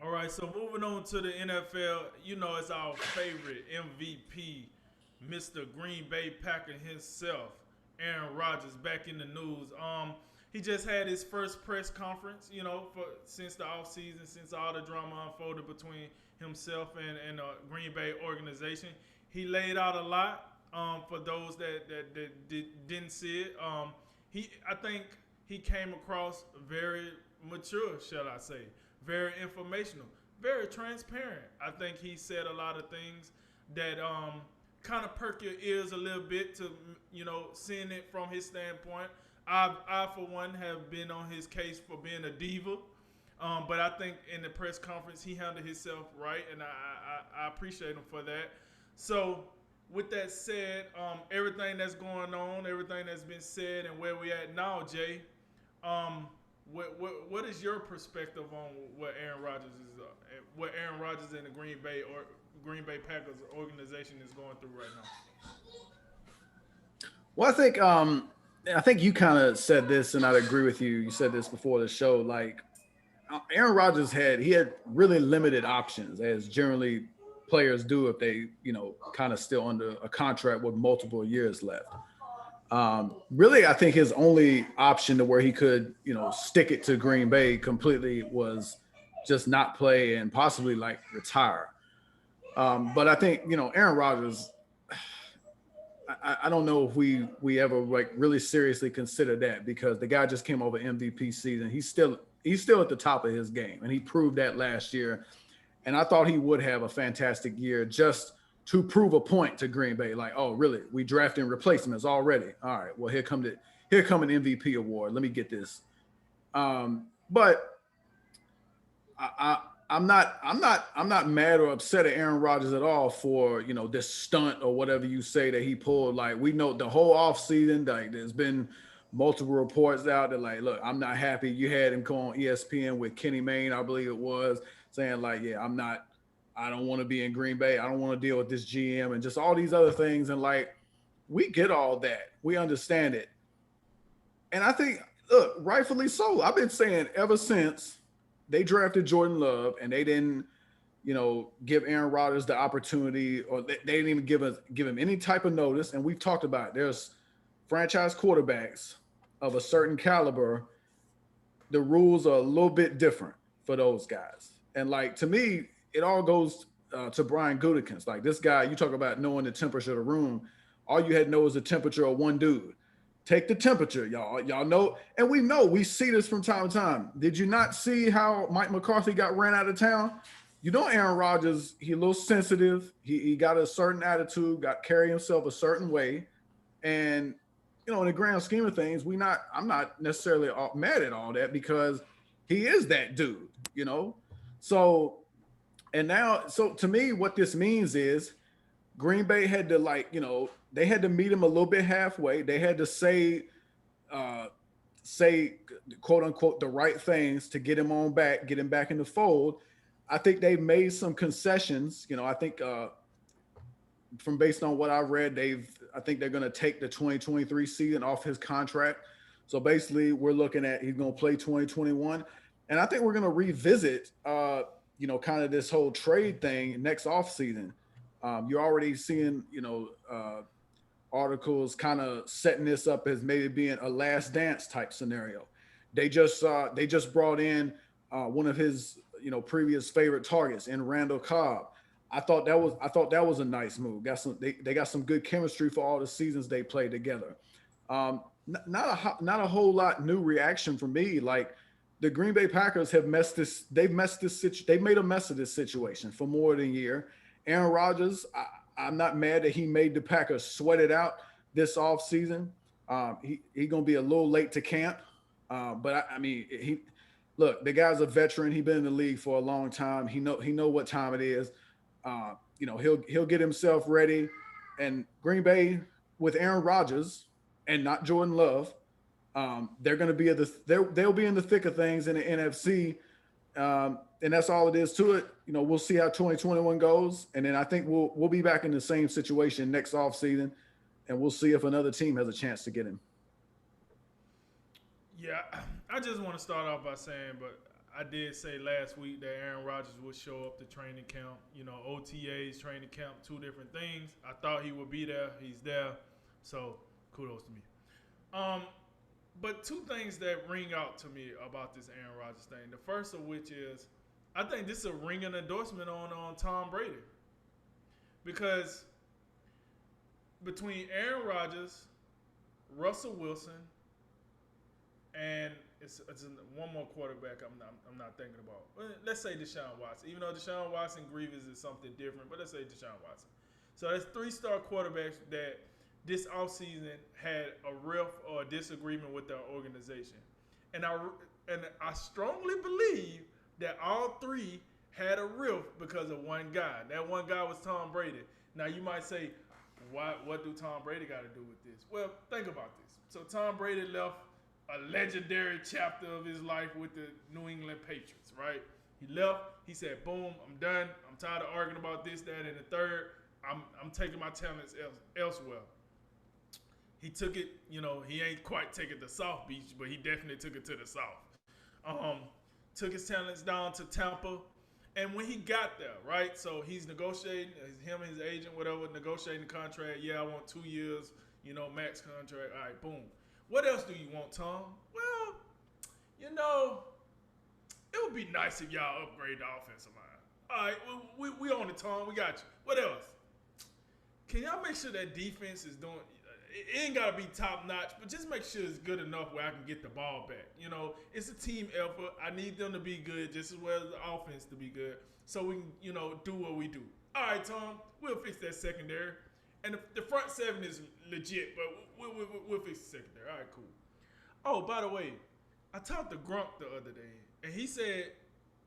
All right, so moving on to the NFL, it's our favorite MVP, Mr. Green Bay Packer himself, Aaron Rodgers, back in the news. He just had his first press conference, for since the offseason, since all the drama unfolded between himself and the Green Bay organization. He laid out a lot for those that didn't see it. I think he came across very mature, shall I say, very informational, very transparent. I think he said a lot of things that kind of perk your ears a little bit to seeing it from his standpoint. I for one have been on his case for being a diva, but I think in the press conference he handled himself right, and I appreciate him for that. So with that said, everything that's going on, everything that's been said, and where we at now, Jay, um, what is your perspective on what Aaron Rodgers is, what Aaron Rodgers and the Green Bay Packers organization is going through right now? Well, I think you kind of said this, and I'd agree with you. You said this before the show. Like Aaron Rodgers had really limited options, as generally players do if they kind of still under a contract with multiple years left. Really, I think his only option to where he could stick it to Green Bay completely was just not play and possibly like retire. But I think Aaron Rodgers. I don't know if we ever like really seriously consider that because the guy just came over MVP season. He's still at the top of his game, and he proved that last year. And I thought he would have a fantastic year just to prove a point to Green Bay. Like, oh, really? We drafting replacements already? All right. Well, here come an MVP award. Let me get this. But I'm not mad or upset at Aaron Rodgers at all for this stunt or whatever you say that he pulled. Like we know the whole offseason, like there's been multiple reports out that like, look, I'm not happy. You had him go on ESPN with Kenny Mayne, I believe it was, saying like, yeah, I don't want to be in Green Bay. I don't want to deal with this GM and just all these other things. And like, we get all that. We understand it. And I think, look, rightfully so. I've been saying ever since they drafted Jordan Love and they didn't, give Aaron Rodgers the opportunity, or they didn't even give him any type of notice. And we've talked about it. There's franchise quarterbacks of a certain caliber. The rules are a little bit different for those guys. And like to me, it all goes to Brian Gutekunst. Like this guy, you talk about knowing the temperature of the room. All you had to know is the temperature of one dude. Take the temperature, y'all. Y'all know, and we see this from time to time. Did you not see how Mike McCarthy got ran out of town? Aaron Rodgers, he a little sensitive. He got a certain attitude, got carry himself a certain way, and in the grand scheme of things, I'm not necessarily mad at all that because he is that dude. So and now, so to me, what this means is Green Bay had to they had to meet him a little bit halfway. They had to uh, say quote unquote the right things to get him on back, get him back in the fold. I think they've made some concessions. I think from based on what I read, I think they're going to take the 2023 season off his contract. So basically, we're looking at he's going to play 2021, and I think we're going to revisit, kind of this whole trade thing next off season. You're already seeing, articles kind of setting this up as maybe being a last dance type scenario. They just brought in one of his previous favorite targets in Randall Cobb. I thought that was a nice move. They got some good chemistry for all the seasons they played together. Not a whole lot new reaction from me. Like the Green Bay Packers have messed this. They've made a mess of this situation for more than a year. Aaron Rodgers, I'm not mad that he made the Packers sweat it out this offseason. He gonna be a little late to camp, but I mean he look the guy's a veteran. He's been in the league for a long time. He know what time it is. He'll get himself ready, and Green Bay with Aaron Rodgers and not Jordan Love, they're going to be they'll be in the thick of things in the NFC, and that's all it is to it. We'll see how 2021 goes, and then I think we'll be back in the same situation next offseason, and we'll see if another team has a chance to get him. Yeah, I just want to start off by saying, but I did say last week that Aaron Rodgers would show up to training camp. You know, OTAs, training camp, two different things. I thought he would be there. He's there. So kudos to me. Um, but two things that ring out to me about this Aaron Rodgers thing. The first of which is, I think this is a ringing endorsement on Tom Brady, because between Aaron Rodgers, Russell Wilson, and it's one more quarterback I'm not thinking about. Let's say Deshaun Watson. Even though Deshaun Watson Grievous is something different, but let's say Deshaun Watson. So there's 3-star quarterbacks that this offseason had a riff or a disagreement with their organization. And I strongly believe that all three had a riff because of one guy. That one guy was Tom Brady. Now you might say, what do Tom Brady got to do with this? Well, think about this. So Tom Brady left a legendary chapter of his life with the New England Patriots, right? He left. He said, boom, I'm done. I'm tired of arguing about this, that, and the third. I'm taking my talents elsewhere. He took it, he ain't quite take it to South Beach, but he definitely took it to the South. Took his talents down to Tampa. And when he got there, right, so he's negotiating, him and his agent, whatever, negotiating the contract. Yeah, I want 2 years, max contract. All right, boom. What else do you want, Tom? Well, it would be nice if y'all upgrade the offensive line. All right, we on it, Tom. We got you. What else? Can y'all make sure that defense is doing? It ain't gotta be top notch, but just make sure it's good enough where I can get the ball back. It's a team effort. I need them to be good just as well as the offense to be good, so we can, do what we do. All right, Tom, we'll fix that secondary, and the front seven is legit, but we'll fix the secondary. All right, cool. Oh, by the way, I talked to Grunk the other day, and he said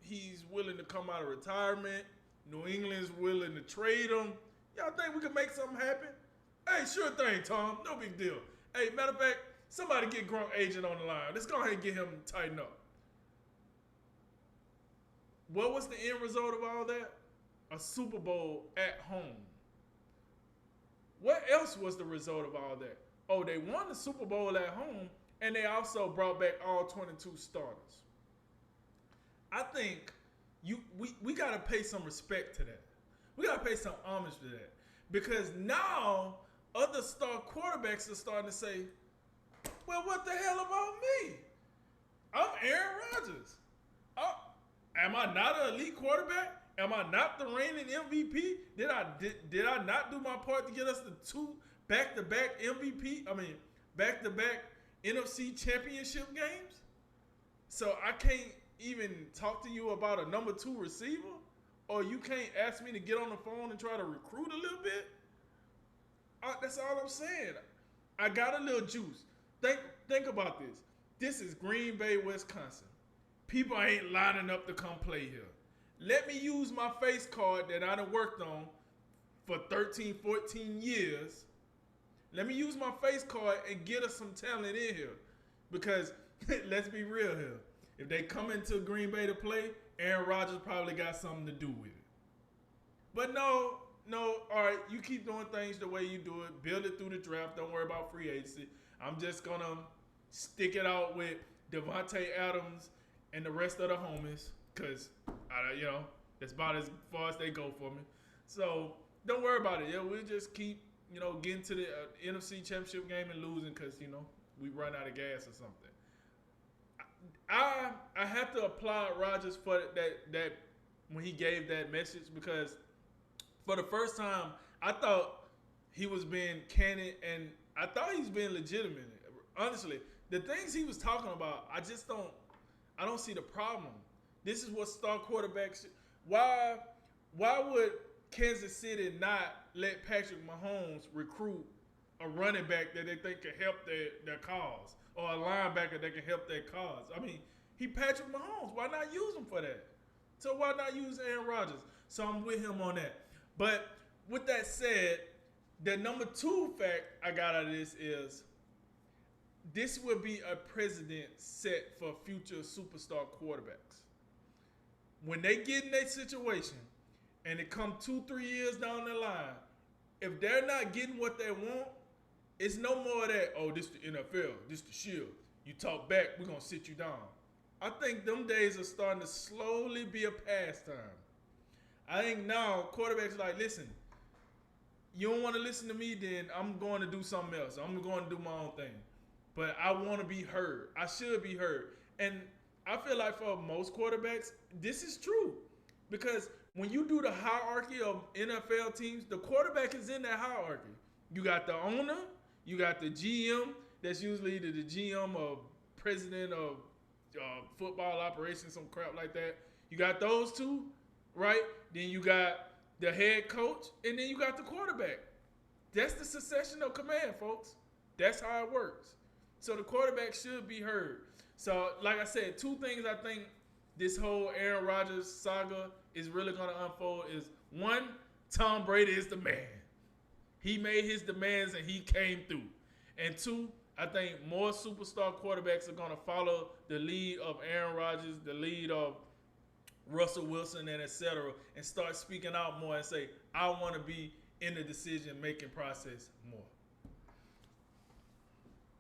he's willing to come out of retirement. New England's willing to trade him. Y'all think we can make something happen? Hey, sure thing, Tom. No big deal. Hey, matter of fact, somebody get Grunk agent on the line. Let's go ahead and get him tightened up. What was the end result of all that? A Super Bowl at home. What else was the result of all that? Oh, they won the Super Bowl at home, and they also brought back all 22 starters. I think we got to pay some respect to that. We got to pay some homage to that. Because now other star quarterbacks are starting to say, well, what the hell about me? I'm Aaron Rodgers. Am I not an elite quarterback? Am I not the reigning MVP? Did I not do my part to get us the 2 back-to-back MVP? I mean, back-to-back NFC championship games? So I can't even talk to you about a number 2 receiver? Or you can't ask me to get on the phone and try to recruit a little bit? That's all I'm saying. I got a little juice. Think about this. This is Green Bay, Wisconsin. People ain't lining up to come play here. Let me use my face card that I done worked on for 13, 14 years. Let me use my face card and get us some talent in here. Because let's be real here. If they come into Green Bay to play, Aaron Rodgers probably got something to do with it. But no, all right, you keep doing things the way you do it. Build it through the draft. Don't worry about free agency. I'm just going to stick it out with Devontae Adams and the rest of the homies because, that's about as far as they go for me. So don't worry about it. Yeah, we'll just keep, getting to the NFC Championship game and losing because, we run out of gas or something. I have to applaud Rodgers for that when he gave that message because for the first time I thought he was being candid and I thought he was being legitimate. Honestly, the things he was talking about, I don't see the problem. This is what star quarterbacks. Why would Kansas City not let Patrick Mahomes recruit a running back that they think can help their cause? Or a linebacker that can help their cause. I mean, he Patrick Mahomes. Why not use him for that? So why not use Aaron Rodgers? So I'm with him on that. But with that said, the number 2 fact I got out of this will be a precedent set for future superstar quarterbacks. When they get in that situation and it come 2-3 years down the line, if they're not getting what they want, it's no more of that, oh, this the NFL, this the shield. You talk back, we're going to sit you down. I think them days are starting to slowly be a pastime. I think now quarterbacks are like, listen, you don't want to listen to me, then I'm going to do something else. I'm going to do my own thing. But I want to be heard. I should be heard. And I feel like for most quarterbacks, this is true. Because when you do the hierarchy of NFL teams, the quarterback is in that hierarchy. You got the owner, you got the GM, that's usually either the GM or president of football operations, some crap like that. You got those two, right? Then you got the head coach, and then you got the quarterback. That's the succession of command, folks. That's how it works. So the quarterback should be heard. So, like I said, two things I think this whole Aaron Rodgers saga is really going to unfold is one, Tom Brady is the man. He made his demands and he came through. And two, I think more superstar quarterbacks are going to follow the lead of Aaron Rodgers, the lead of Russell Wilson, and etc., and start speaking out more and say, I want to be in the decision-making process more.